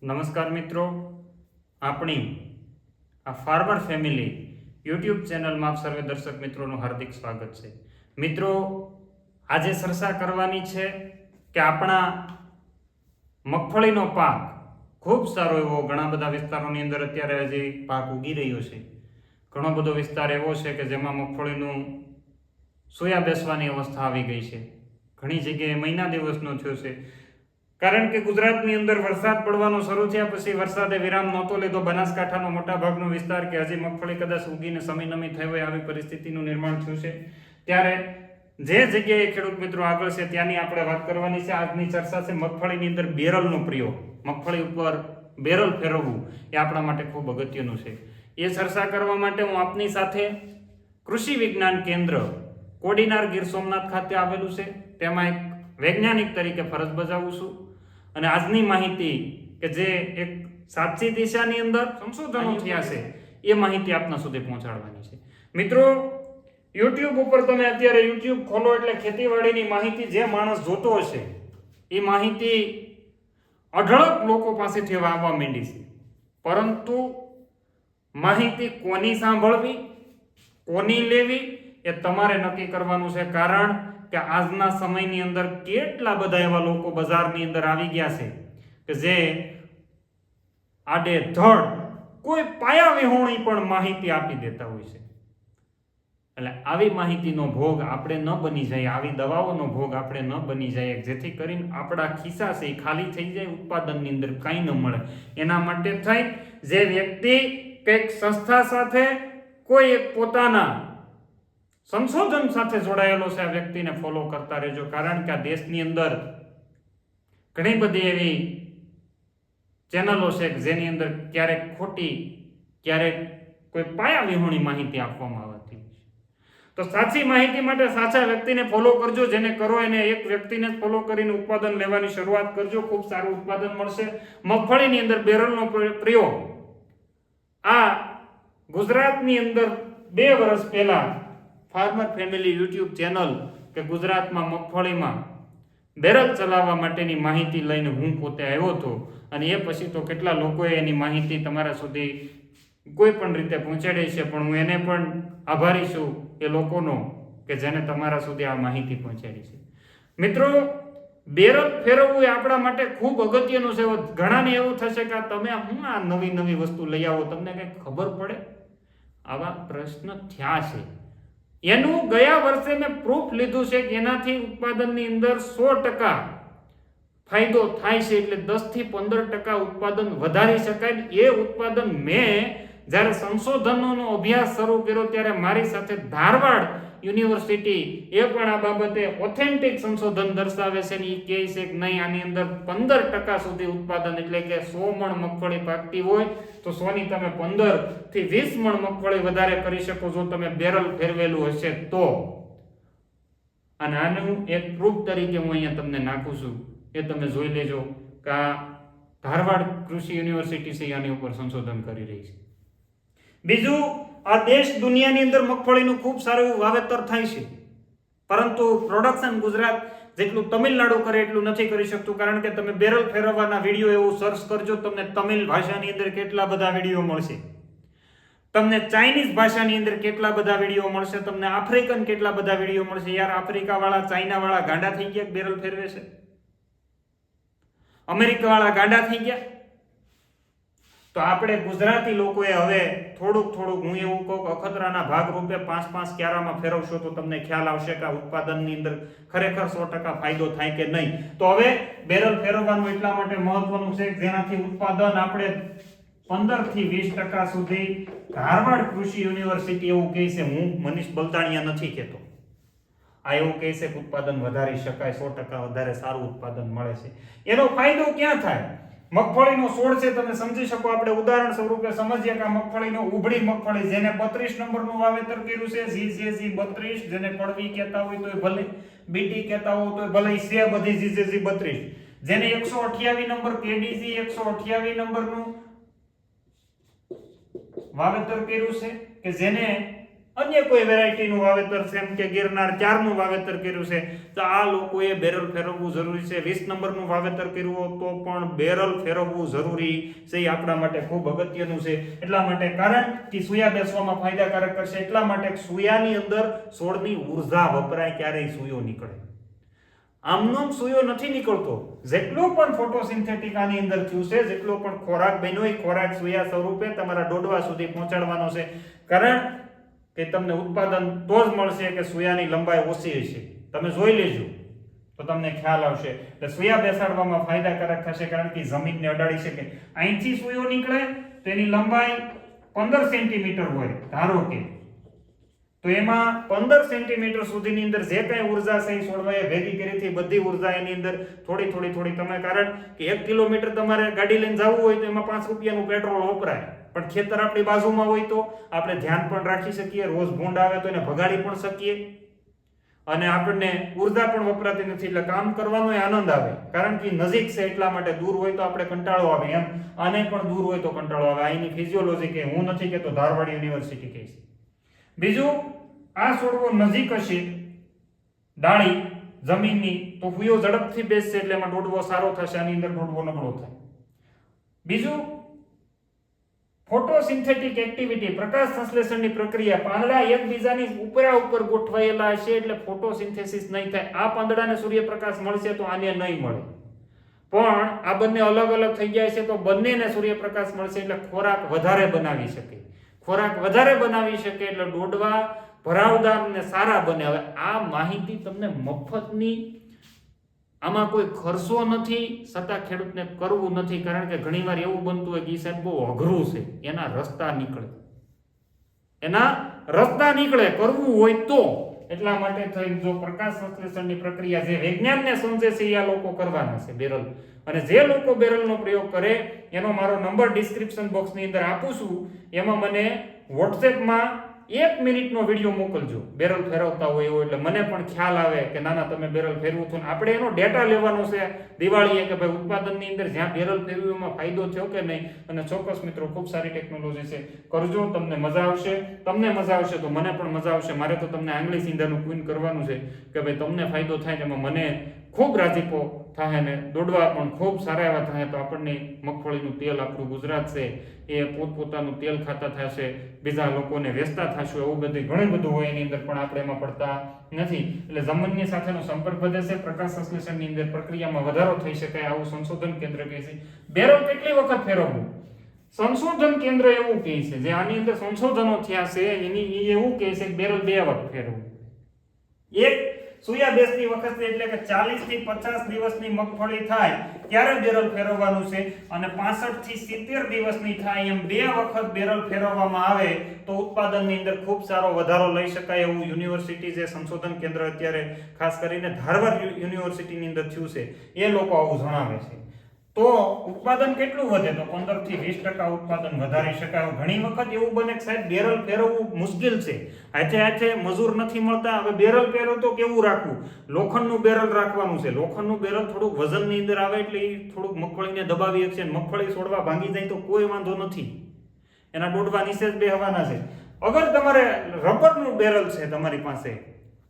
નમસ્કાર મિત્રો, આપણી આ ફાર્મર ફેમિલી યુટ્યુબ ચેનલમાં આપ સર્વે દર્શક મિત્રોનું હાર્દિક સ્વાગત છે. મિત્રો, આજે ચર્ચા કરવાની છે કે આપણા મગફળીનો પાક ખૂબ સારો એવો ઘણા બધા વિસ્તારોની અંદર અત્યારે હજી પાક ઉગી રહ્યો છે. ઘણો બધો વિસ્તાર એવો છે કે જેમાં મગફળીનું સોયા બેસવાની અવસ્થા આવી ગઈ છે. ઘણી જગ્યાએ મહિના દિવસનો થયો છે, કારણ કે ગુજરાતની અંદર વરસાદ પડવાનો શરૂ થયા પછી વરસાદે વિરામ નહોતો લીધો. બનાસકાંઠાનો મોટા ભાગનો વિસ્તાર કે હજી મગફળી કદાચ ઉગીને સમીનમી થઈ હોય આવી પરિસ્થિતિનું નિર્માણ થયું છે. ત્યારે જે જગ્યાએ ખેડૂત મિત્રો આગળ છે ત્યાંની આપણે વાત કરવાની છે. આજની ચર્ચા છે મગફળીની અંદર બેરલનો પ્રયોગ. મગફળી ઉપર બેરલ ફેરવવું એ આપણા માટે ખૂબ અગત્યનું છે. એ ચર્ચા કરવા માટે હું આપની સાથે કૃષિ વિજ્ઞાન કેન્દ્ર કોડીનાર ગીર સોમનાથ ખાતે આવેલું છે, તેમાં એક વૈજ્ઞાનિક તરીકે ફરજ બજાવું છું. અને આજની માહિતી કે જે એક સાચી દિશાની અંદર સંશોધનો થયા છે એ માહિતી આપના સુધી પહોંચાડવાની છે. મિત્રો, યુટ્યુબ ઉપર તમે અત્યારે યુટ્યુબ ખોલો એટલે ખેતીવાડીની માહિતી જે માણસ જોતો હશે એ માહિતી અઢળક લોકો પાસેથી આવવા માંડી છે. પરંતુ માહિતી કોની સાંભળવી, કોની લેવી એ તમારે નક્કી કરવાનું છે. કારણ કે આજના સમયની અંદર કેટલા બધા એવા લોકો બજારની અંદર આવી ગયા છે કે જે આડે ધડ કોઈ પાયા વિહોણી પણ માહિતી આપી દેતા હોય છે. એટલે આવી માહિતીનો ભોગ આપણે ન બની જાય, આવી દવાઓનો ભોગ આપણે ન બની જાય, જેથી કરીને આપણા ખિસ્સા છે એ ખાલી થઈ જાય, ઉત્પાદનની અંદર કંઈ ન મળે. એના માટે થઈ જે વ્યક્તિ કંઈક સંસ્થા સાથે કોઈ એક પોતાના સંશોધન સાથે જોડાયેલો છે આ વ્યક્તિને ફોલો કરતા રહેજો. કારણ કે આ દેશની અંદર ઘણી બધી એવી ચેનલો છે જેની અંદર ક્યારેક ખોટી, ક્યારેક કોઈ પાયા વિહોણી માહિતી આપવામાં આવતી. તો સાચી માહિતી માટે સાચા વ્યક્તિને ફોલો કરજો. જેને કરો એને એક વ્યક્તિને ફોલો કરીને ઉત્પાદન લેવાની શરૂઆત કરજો. ખૂબ સારું ઉત્પાદન મળશે. મગફળીની અંદર બેરલનો પ્રયોગ આ ગુજરાતની અંદર 2 વર્ષ પહેલા ફાર્મર ફેમિલી યુટ્યુબ ચેનલ કે ગુજરાતમાં મગફળીમાં બેરલ ચલાવવા માટેની માહિતી લઈને હું પોતે આવ્યો હતો. અને એ પછી તો કેટલા લોકોએ એની માહિતી તમારા સુધી કોઈ પણ રીતે પહોંચાડી છે. પણ હું એને પણ આભારી છું એ લોકોનો કે જેને તમારા સુધી આ માહિતી પહોંચાડી છે. મિત્રો, બેરલ ફેરવવું એ આપણા માટે ખૂબ અગત્યનું છે. ઘણાને એવું થશે કે તમે હું આ નવી નવી વસ્તુ લઈ આવો, તમને કંઈ ખબર પડે? આવા પ્રશ્ન થયા છે. એનું ગયા વર્ષે મેં પ્રૂફ લીધું છે કે એનાથી ઉત્પાદનની અંદર 100% ફાયદો થાય છે. એટલે 10 થી 15% ઉત્પાદન વધારી શકાય. એ ઉત્પાદન મેં જ્યારે સંશોધનોનો અભ્યાસ શરૂ કર્યો ત્યારે મારી સાથે ધારવાડ યુનિવર્સિટી એ પણ આ બાબતે ઓથેન્ટિક સંશોધન દર્શાવે છે ને એ કહે છે કે નહીં, આની અંદર 15% સુધી ઉત્પાદન, એટલે કે 100 મણ મગફળી પાકતી હોય તો 100 ની તમે 15 થી 20 મણ મગફળી વધારે કરી શકો જો તમે બેરલ ફેરવેલું હશે તો. અને આનું એક પ્રૂફ તરીકે હું અહીંયા તમને નાખું છું, એ તમે જોઈ લેજો કે આ ધારવાડ કૃષિ યુનિવર્સિટી છે આની ઉપર સંશોધન કરી રહી છે. બીજું, આ દેશ દુનિયાની અંદર મગફળીનું ખૂબ સારું એવું વાવેતર થાય છે, પરંતુ પ્રોડક્શન ગુજરાત જેટલું તમિલનાડુ કરે એટલું નથી કરી શકતું. કારણ કે તમે બેરલ ફેરવવાના વિડીયો એવું સર્ચ કરજો, તમને તમિલ ભાષાની અંદર કેટલા બધા વિડીયો મળશે, તમને ચાઇનીઝ ભાષાની અંદર કેટલા બધા વિડીયો મળશે, તમને આફ્રિકન કેટલા બધા વિડીયો મળશે. યાર, આફ્રિકા વાળા, ચાઇના વાળા ગાંડા થઈ ગયા બેરલ ફેરવે છે, અમેરિકા વાળા ગાંડા થઈ ગયા. તો આપણે ગુજરાતી લોકોએ હવે થોડુંક હું એવું કહું કે અખતરાના ભાગરૂપે 5-5 ક્યારામાં ફેરવશો તો તમને ખ્યાલ આવશે કે ઉત્પાદનની અંદર ખરેખર 100% ફાયદો થાય કે નહીં. તો હવે બેરલ ફેરવવાનું એટલા માટે મહત્વનું છે જેનાથી ઉત્પાદન આપણે 15 થી 20% સુધી, ધારવાડ કૃષિ યુનિવર્સિટી એવું કહે છે, હું મનીષ બલદાણિયા નથી કહેતો, આ એવું કહે છે કે ઉત્પાદન વધારી શકાય, 100% વધારે સારું ઉત્પાદન મળે છે. એનો ફાયદો ક્યાં થાય? મગફળીનો છોડ છે, તમે સમજી શકો. આપણે ઉદાહરણ સ્વરૂપે સમજીએ કે આ મગફળીનો ઉભળી મગફળી જેને 32 નંબરનું વાવેતર કર્યું છે, GJZ 32, જેને કડવી કહેતા હોય તોય ભલે, બીટી કહેતા હોય તોય ભલે, છે બધી GJZ 32, જેને 128 નંબર KDG 128 નંબરનું વાવેતર કર્યું છે કે જેને અન્ય કોઈ વેરાયટીનું વાવેતર છે, એમ કે ગિરનાર 4 નું વાવેતર કર્યું છે, તો આ લોકોએ બેરલ ફેરવવું જરૂરી છે. 20 નંબરનું વાવેતર કર્યું હોય તો પણ બેરલ ફેરવવું જરૂરી છે. એ આપણા માટે ખૂબ અગત્યનું છે. એટલા માટે, કારણ કે સૂયા બેસવામાં ફાયદાકારક કરશે. એટલા માટે સૂયાની અંદર છોડની ઉર્જા વપરાય, ક્યારેય સૂયો નીકળે. આમનો સૂયો નથી નીકળતો. જેટલો પણ ફોટોસિન્થેટિક આની અંદર થયું છે, જેટલો પણ ખોરાક બન્યો એ ખોરાક સૂયા સ્વરૂપે તમારા ડોડવા સુધી પહોંચાડવાનો છે. કારણ કે તમને ઉત્પાદન તો જ મળશે કે સૂયાની લંબાઈ ઓછી હશે. તમે જોઈ લેજો તો તમને ખ્યાલ આવશે. એટલે સૂયા બેસાડવામાં ફાયદાકારક થશે, કારણ કે જમીનને અડાડી શકે. અહીંથી સૂયો નીકળે તો એની લંબાઈ 15 સેન્ટીમીટર હોય ધારો કે, તો એમાં 15 સેન્ટીમીટર સુધીની અંદર જે કાંઈ ઉર્જા છે એ છોડવાએ ભેગી કરી હતી, બધી ઉર્જા એની અંદર થોડી તમે, કારણ કે 1 કિલોમીટર તમારે ગાડી લઈને જવું હોય તો એમાં 5 રૂપિયાનું પેટ્રોલ વપરાય. પણ ખેતર આપણી બાજુમાં હોય તો આપણે ધ્યાન પણ રાખી શકીએ, રોજ ભૂંડ આવે તો એને ભગાડી પણ શકીએ, અને આપણને ઉર્જા પણ વપરાતી નથી. એટલે કામ કરવાનો આનંદ આવે, કારણ કે નજીક છે એટલા માટે. દૂર હોય તો આપણે કંટાળો આવે, એમ આને પણ દૂર હોય તો કંટાળો આવે. અહીંની ફિઝિયોલોજી કે હું નથી કહેતો, ધારવાડ યુનિવર્સિટી કહે છે. બીજું, આ છોડવો નજીક હશે ડાળી જમીનની તો ફૂયો ઝડપથી બેસશે, એટલે એમાં ડોડવો સારો થશે. આની અંદર ડોડવો નબળો થાય. બીજું, ફોટોસિન્થેટિક એક્ટિવિટી, પ્રકાશ સંશ્લેષણની પ્રક્રિયા. પાંદડા એકબીજાની ઉપર ગોઠવાયેલા હશે એટલે ફોટોસિન્થેસિસ નહીં થાય. આ પાંદડાને સૂર્યપ્રકાશ મળશે તો આને નહીં મળે. પણ આ બંને અલગ અલગ થઈ જાય છે તો બંનેને સૂર્યપ્રકાશ મળશે એટલે ખોરાક વધારે બનાવી શકે. ખોરાક વધારે બનાવી શકે એટલે ડોડવા ભરાવદાર ને સારા બને. હવે આ માહિતી તમને મફતની, આમાં કોઈ ખર્ચો નથી, છતાં ખેડૂતને કરવું નથી. કારણ કે ઘણીવાર એવું બનતું હોય કે ઈ સાહેબ બહુ અઘરું છે, એના રસ્તા નીકળે કરવું હોય તો. એટલા માટે થઈ, જો પ્રકાશ સંશ્લેષણની પ્રક્રિયા જે વિજ્ઞાનને સમજે છે એ આ લોકો કરવાના છે, બેરલ. અને જે લોકો બેરલનો પ્રયોગ કરે એનો મારો નંબર ડિસ્ક્રિપ્શન બોક્સની અંદર આપું છું. એમાં મને વોટ્સએપમાં 1 મિનિટનો વિડીયો મોકલજો, બેરલ ફેરવતા હોય એવો, એટલે મને પણ ખ્યાલ આવે કે ના તમે બેરલ ફેરવું છું. આપણે એનો ડેટા લેવાનો છે દિવાળીએ કે ભાઈ ઉત્પાદનની અંદર જ્યાં બેરલ ફેરવ્યું એમાં ફાયદો થયો કે નહીં. અને ચોક્કસ મિત્રો, ખૂબ સારી ટેકનોલોજી છે, કરજો, તમને મજા આવશે. તમને મજા આવશે તો મને પણ મજા આવશે. મારે તો તમને આંગળી સીંધાનું ક્વીન કરવાનું છે કે ભાઈ તમને ફાયદો થાય, એમાં મને ખૂબ રાજીપો થાય ને દોડવા પણ ખૂબ સારા એવા થાય. તો આપણને મગફળીનું તેલ, આપણું ગુજરાત છે એ પોતપોતાનું તેલ ખાતા થશે, બીજા લોકોને વેચતા થશું, એવું બધું ઘણું બધું હોય. એની અંદર પણ આપણે એમાં પડતા નથી. એટલે જમીનની સાથેનો સંપર્ક વધે છે, પ્રકાશ સંશ્લેષણની અંદર પ્રક્રિયામાં વધારો થઈ શકાય, આવું સંશોધન કેન્દ્ર કહે છે. બેરલ કેટલી વખત ફેરવવું? સંશોધન કેન્દ્ર એવું કહે છે, જે આની અંદર સંશોધનો થયા છે એની એવું કહે છે કે બેરલ 2 વખત ફેરવવું. એક સૂયા બેસતી વખતે, એટલે કે 40 થી 50 દિવસની મગફળી થાય ત્યારે બેરલ ફેરવવાનું છે, અને 65 થી 70 દિવસની થાય એમ 2 વખત બેરલ ફેરવવામાં આવે તો ઉત્પાદનની અંદર ખૂબ સારો વધારો લઈ શકાય. એવું યુનિવર્સિટી, જે સંશોધન કેન્દ્ર અત્યારે ખાસ કરીને ધારવાડ યુનિવર્સિટીની અંદર થયું છે, એ લોકો આવું જણાવે છે. તો ઉત્પાદન કેટલું વધે? તો 15 થી 20% ઉત્પાદન વધારી શકાય. ઘણી વખત એવું બને કે સાહેબ બેરલ ફેરવવું મુશ્કેલ છે, હાથે મજૂર નથી મળતા. હવે બેરલ ફેરવ તો કેવું રાખવું? લોખંડનું બેરલ રાખવાનું છે. લોખંડનું બેરલ થોડુંક વજનની અંદર આવે એટલે એ થોડુંક મગફળીને દબાવી શકશે. મગફળી છોડવા ભાંગી જાય તો કોઈ વાંધો નથી, એના ડોડવા નીચે જ બેહવાના છે. અગર તમારે રબરનું બેરલ છે, તમારી પાસે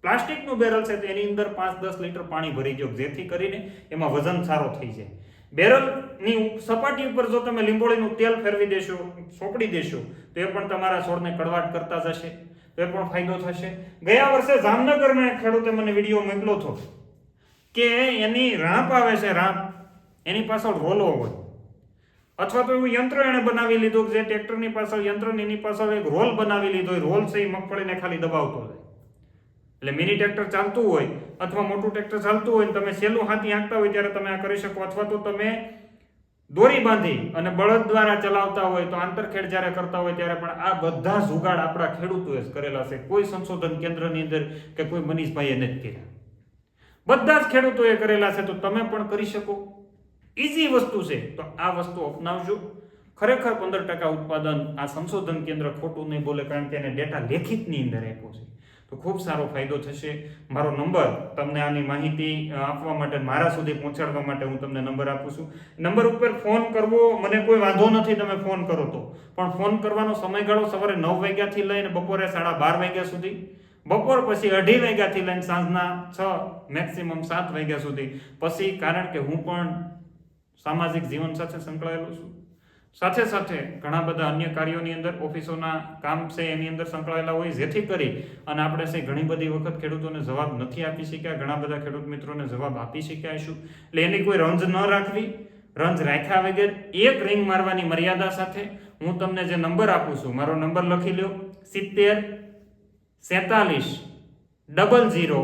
પ્લાસ્ટિકનું બેરલ છે, તો એની અંદર 5-10 લીટર પાણી ભરી દો, જેથી કરીને એમાં વજન સારો થઈ જાય. બેરલની સપાટી ઉપર જો તમે લીંબોળીનું તેલ ફેરવી દેશો, સોપડી દેશો, તો એ પણ તમારા છોડને કડવાટ કરતા જશે, તો એ પણ ફાયદો થશે. ગયા વર્ષે જામનગરમાં એક ખેડૂતે મને વિડીયો મોકલ્યો હતો કે એની રાંપ આવે છે, રાંપ, એની પાછળ રોલો હોય, અથવા તો એવું યંત્ર એને બનાવી લીધું, જે ટ્રેક્ટરની પાછળ યંત્ર, એની પાછળ એક રોલ બનાવી લીધો. રોલ છે એ મગફળીને ખાલી દબાવતો જાય. એટલે મિની ટ્રેક્ટર ચાલતું હોય અથવા મોટું ટ્રેક્ટર ચાલતું હોય, તમે સહેલું હાથી હાંકતા હોય ત્યારે તમે આ કરી શકો. અથવા તો તમે દોરી બાંધી અને બળદ દ્વારા ચલાવતા હોય તો આંતરખેડ જ્યારે કરતા હોય ત્યારે પણ આ બધા જુગાડ આપણા ખેડૂતોએ જ કરેલા છે. કોઈ સંશોધન કેન્દ્રની અંદર કે કોઈ મનીષભાઈએ નથી કર્યા, બધા જ ખેડૂતોએ કરેલા છે. તો તમે પણ કરી શકો, ઈઝી વસ્તુ છે. તો આ વસ્તુ અપનાવજો. ખરેખર 15% ઉત્પાદન આ સંશોધન કેન્દ્ર ખોટું નહીં બોલે, કારણ કે એને ડેટા લેખિતની અંદર આપ્યો છે. તો તો ખૂબ સારો ફાયદો થશે. મારો નંબર તમને આની માહિતી આપવા માટે, મારા સુધી પહોંચાડવા માટે હું તમને નંબર આપું છું. નંબર ઉપર ફોન કરવો મને કોઈ વાંધો નથી, તમે ફોન કરો તો, પણ ફોન કરવાનો સમયગાળો સવારે 9 વાગ્યાથી લઈને બપોરે 12:30 વાગ્યા સુધી, બપોર પછી 2:30 વાગ્યાથી લઈને સાંજના 6 મેક્સિમમ 7 વાગ્યા સુધી પછી, કારણ કે હું પણ સામાજિક જીવન સાથે સંકળાયેલો છું. સાથે સાથે ઘણા બધા અન્ય કાર્યોની અંદર, ઓફિસોના કામ છે એની અંદર સંકળાયેલા હોય, જેથી કરી અને આપણે ઘણી બધી વખત ખેડૂતોને જવાબ નથી આપી શક્યા, ઘણા બધા ખેડૂત મિત્રોને જવાબ આપી શક્યા છું. એટલે એની કોઈ રંજ ન રાખવી, રંજ રાખ્યા વગર એક રિંગ મારવાની મર્યાદા સાથે હું તમને જે નંબર આપું છું, મારો નંબર લખી લો, 70 47 00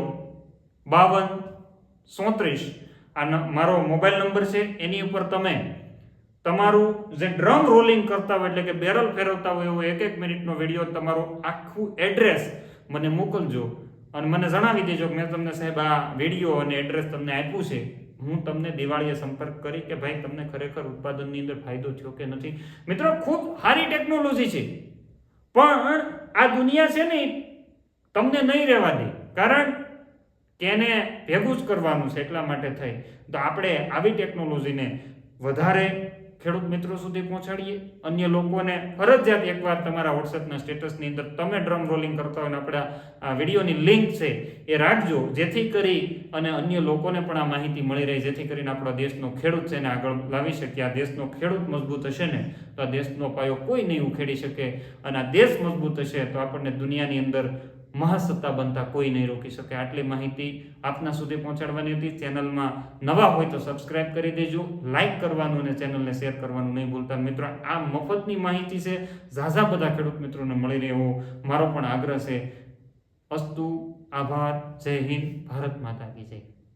52 34. આ મારો મોબાઈલ નંબર છે. એની ઉપર તમે તમારું જે ડ્રમ રોલિંગ કરતા હોય, એટલે કે બેરલ ફેરવતા હોય એવો 1 મિનિટનો વિડીયો, તમારું આખું એડ્રેસ મને મોકલજો અને મને જણાવી દેજો કે મેં તમને સાહેબ આ વિડીયો અને એડ્રેસ તમને આપ્યું છે. હું તમને દિવાળીએ સંપર્ક કરી કે ભાઈ તમને ખરેખર ઉત્પાદનની અંદર ફાયદો થયો કે નથી. મિત્રો, ખૂબ સારી ટેકનોલોજી છે, પણ આ દુનિયા છે ને તમને નહીં રહેવા દે, કારણ કે એને ભેગું જ કરવાનું છે. એટલા માટે થઈ તો આપણે આવી ટેકનોલોજીને વધારે ખેડૂત મિત્રો સુધી પહોંચાડીએ. અન્ય લોકોને ફરજિયાત એકવાર તમારા વોટ્સએપના સ્ટેટસની અંદર તમે ડ્રમ રોલિંગ કરતા હોય, આપણા આ વિડીયોની લિંક છે એ રાખજો, જેથી કરી અને અન્ય લોકોને પણ આ માહિતી મળી રહે, જેથી કરીને આપણા દેશનો ખેડૂત છે એને આગળ લાવી શકીએ. આ દેશનો ખેડૂત મજબૂત હશે ને તો આ દેશનો પાયો કોઈ નહીં ઉખેડી શકે, અને આ દેશ મજબૂત હશે તો આપણને દુનિયાની અંદર મહાસત્તા બનતા કોઈ નહીં રોકી શકે. આટલી માહિતી આપના સુધી પહોંચાડવાની હતી. ચેનલમાં નવા હોય તો સબસ્ક્રાઇબ કરી દેજો, લાઇક કરવાનું અને ચેનલને શેર કરવાનું નહીં ભૂલતા. મિત્રો, આ મફતની માહિતી છે, ઝાઝા બધા ખેડૂત મિત્રોને મળી રહે એવો મારો પણ આગ્રહ છે. અસ્તુ, આભાર, જય હિન્દ, ભારત માતા કી જય.